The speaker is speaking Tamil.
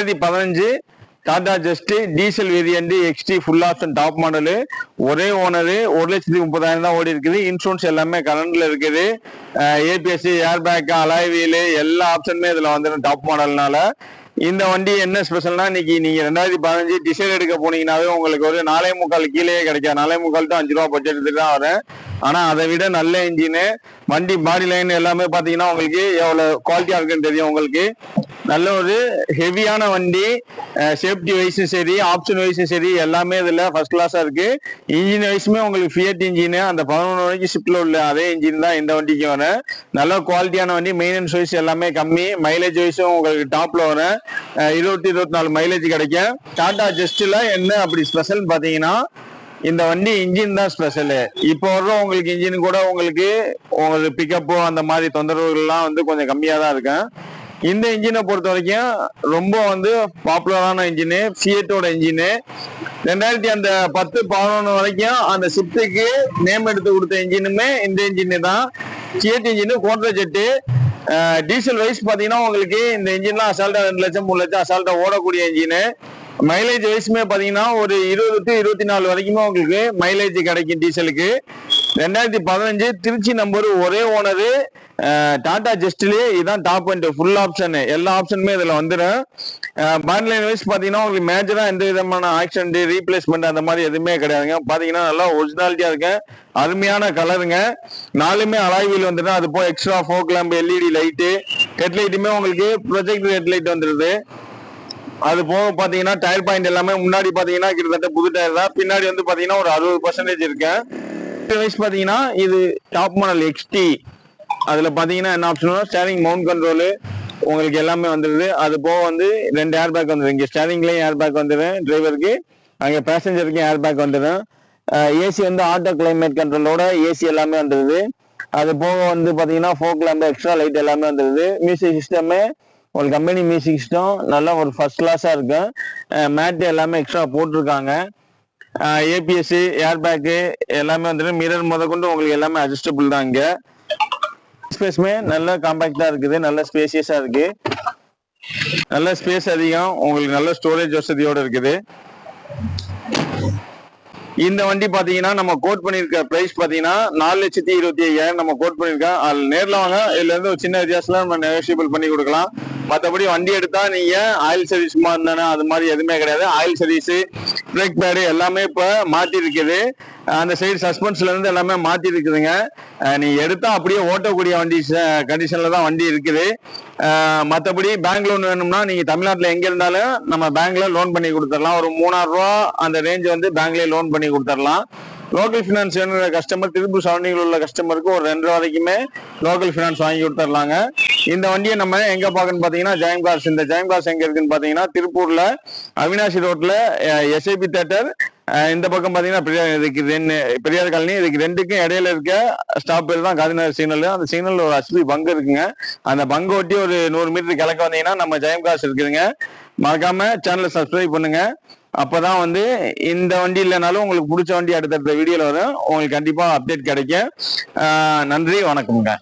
2015 Tata just diesel variant XT full option top model. ஒரே ஓனரு, 1,30,000 தான் ஓடி இருக்குது. இன்சூரன்ஸ் எல்லாமே கரண்ட்ல இருக்குது. ABS, air bag, alloy wheel எல்லா ஆப்ஷனுமே இதுல வந்துடும் டாப் மாடல்னால. இந்த வண்டி என்ன ஸ்பெஷல்னா, இன்னைக்கு நீங்க 2015 டிசைர் எடுக்க போனீங்கன்னாவே உங்களுக்கு ஒரு 4.25 கீழே கிடைக்காது. 4.25 to 5 ரூபா பட்ஜெட் தான் வரும். ஆனா அதை விட நல்ல இன்ஜினு, வண்டி பாடி லைன் எல்லாமே பாத்தீங்கன்னா உங்களுக்கு எவ்வளவு குவாலிட்டியா இருக்குன்னு தெரியும். உங்களுக்கு நல்ல ஒரு ஹெவியான வண்டி, சேஃப்டி வைஸும் சரி, ஆப்ஷன் வைஸும் சரி, எல்லாமே இதுல ஃபர்ஸ்ட் கிளாஸா இருக்கு. இன்ஜின் வைஸுமே உங்களுக்கு ஃபியட் இன்ஜின், அந்த 11 வரைக்கும் ஷிப்ட்ல உள்ள அதே இன்ஜின் தான் இந்த வண்டிக்கு வரும். நல்ல குவாலிட்டியான வண்டி, மெயின்டெனன்ஸ் வைஸ் எல்லாமே கம்மி, மைலேஜ் வைஸும் உங்களுக்கு டாப்ல வரும். 24 மைலேஜ் கிடைக்கும். டாடா ஜஸ்ட்ல என்ன அப்படி ஸ்பெஷல் பாத்தீங்கன்னா, இந்த வண்டி இன்ஜின் தான் ஸ்பெஷலு. இப்போ வர்ற உங்களுக்கு இன்ஜின் கூட உங்களுக்கு பிக்கப்பு அந்த மாதிரி தொந்தரவுகள்லாம் வந்து கொஞ்சம் கம்மியா தான் இருக்கும். இந்த இன்ஜினை பொறுத்த வரைக்கும் ரொம்ப பாப்புலரான இன்ஜினு, ஃபியட்டோட இன்ஜினு. 2010-11 வரைக்கும் அந்த ஷிப்டுக்கு நேம் எடுத்து கொடுத்த இன்ஜினுமே இந்த இன்ஜின் தான். Fiat engine, quarter jet. Diesel wise பாத்தீங்கன்னா உங்களுக்கு இந்த இன்ஜின்லாம் அசால்ட்டா 2 லட்சம் 3 லட்சம் அசால்ட்டா ஓடக்கூடிய இன்ஜினு. மைலேஜ் வைஸுமே பாத்தீங்கன்னா ஒரு 20 to 24 வரைக்குமே உங்களுக்கு மைலேஜ் கிடைக்கும் டீசலுக்கு. 2015 திருச்சி நம்பர், ஒரே ஓனரு, டாடா ஜஸ்ட்லயே இதான் டாப் அண்ட் ஃபுல் ஆப்ஷன். எல்லா ஆப்ஷனுமே இதுல வந்துடும். பாடி லைன் வைஸ் பாத்தீங்கன்னா உங்களுக்கு மேஜரா எந்த விதமான ஆக்சிடென்ட், ரீப்ளேஸ்மெண்ட் அந்த மாதிரி எதுவுமே கிடையாதுங்க. பாத்தீங்கன்னா நல்லா ஒரிஜினாலிட்டியா இருக்கு. அருமையான கலருங்க. 4மே அலாய் வீல் வந்துடும். அது போக extra fog lamp, LED light, ஹெட்லைட்டுமே உங்களுக்கு ப்ரொஜெக்டர் ஹெட்லைட் வந்துருது. அது போக பாத்தீங்கன்னா டயர் பாயிண்ட் எல்லாமே முன்னாடி பாத்தீங்கன்னா கிட்டத்தட்ட புது டயர் தான். பின்னாடி பாத்தீங்கன்னா ஒரு 60% இருக்கு. பாத்தீங்கன்னா இது டாப் மாடல் எக்ஸ்டி. அதுல பாத்தீங்கன்னா என்ன ஆப்ஷன், ஸ்டேரிங் மவுண்ட் கண்ட்ரோலு உங்களுக்கு எல்லாமே வந்துருது. அது போக 2 ஏர் பேக் வந்துடும். இங்க ஸ்டேரிங்லயும் ஏர் பேக் வந்துடும் டிரைவருக்கு, அங்க பேசஞ்சருக்கு ஏர் பேக் வந்துடும். ஏசி ஆட்டோ கிளைமேட் கண்ட்ரோலோட ஏசி எல்லாமே வந்துருது. அது போக பாத்தீங்கன்னா ஃபோக் லேம்ப், எக்ஸ்ட்ரா லைட் எல்லாமே வந்துருது. மியூசிக் சிஸ்டமே ஒரு கம்பெனி மியூசிக் சிஸ்டம் நல்லா ஒரு ஃபர்ஸ்ட் கிளாஸா இருக்கு. மேட் எல்லாமே எக்ஸ்ட்ரா போட்டிருக்காங்க. ஏபிஎஸ், ஏர் பேக்கு எல்லாமே மிரர் முதற்கொண்டு உங்களுக்கு எல்லாமே அட்ஜஸ்டபிள் தான். இங்க ஸ்பேஸ்மே நல்ல காம்பாக்டா இருக்குது, நல்ல ஸ்பேசியஸா இருக்கு, நல்ல ஸ்பேஸ் அதிகம், உங்களுக்கு நல்ல ஸ்டோரேஜ் வசதியோட இருக்குது. இந்த வண்டி பாத்தீங்கன்னா நம்ம கோட் பண்ணிருக்க பிரைஸ் பாத்தீங்கன்னா 4,25,000 நம்ம கோட் பண்ணிருக்கோம். அது நேர்ல வாங்க, இதுல இருந்து ஒரு சின்ன வித்தியாசத்துல நம்ம நெகோஷியபிள் பண்ணி கொடுக்கலாம். மற்றபடி வண்டி எடுத்தா நீங்க ஆயில் சர்வீஸ் இருந்தானே அது மாதிரி எதுவுமே கிடையாது. ஆயில் சர்வீஸ், பிரேக் பேடு எல்லாமே இப்ப மாத்தி இருக்குது. அந்த சைடு சஸ்பென்ஸ்ல இருந்து எல்லாமே மாத்தி இருக்குதுங்க. நீங்க எடுத்தா அப்படியே ஓட்டக்கூடிய வண்டி கண்டிஷன்ல தான் வண்டி இருக்குது. மற்றபடி பேங்க் லோன் வேணும்னா நீங்க தமிழ்நாட்டுல எங்க இருந்தாலும் நம்ம பேங்க்ல லோன் பண்ணி கொடுத்துடலாம். ஒரு 3,000 ரூபா அந்த ரேஞ்ச் பேங்க்லயே லோன் பண்ணி கொடுத்துடலாம். லோக்கல் பினான்ஸ் வேணுங்கிற கஸ்டமர், திருப்பூர் சரௌண்டிங்ல உள்ள கஸ்டமருக்கு ஒரு 2 வரைக்குமே லோக்கல் பினான்ஸ் வாங்கி கொடுத்துடலாங்க. இந்த வண்டியை நம்ம எங்க பாக்கணும்னு பாத்தீங்கன்னா ஜெயம் கார்ஸ். இந்த ஜெயம் கார்ஸ் எங்க இருக்குன்னு பாத்தீங்கன்னா திருப்பூர்ல அவினாசி ரோட்ல எஸ்ஐபி தியேட்டர், இந்த பக்கம் பாத்தீங்கன்னா பெரியார் காலனி. இதுக்கு 2க்கும் இடையில இருக்க ஸ்டாப் பேர் தான் காந்திநகர் சிக்னல். அந்த சிக்னல் ஒரு அஸ்பி பங்கு இருக்குங்க. அந்த பங்கு ஒட்டி ஒரு 100 மீட்டர் கிழக்க வந்தீங்கன்னா நம்ம ஜெயம் கார்ஸ் இருக்குதுங்க. மறக்காம சேனலை சப்ஸ்கிரைப் பண்ணுங்க. அப்பதான் இந்த வண்டி இல்லைனாலும் உங்களுக்கு பிடிச்ச வண்டி அடுத்தடுத்த வீடியோல வரும். உங்களுக்கு கண்டிப்பா அப்டேட் கிடைக்கும். நன்றி, வணக்கம்ங்க.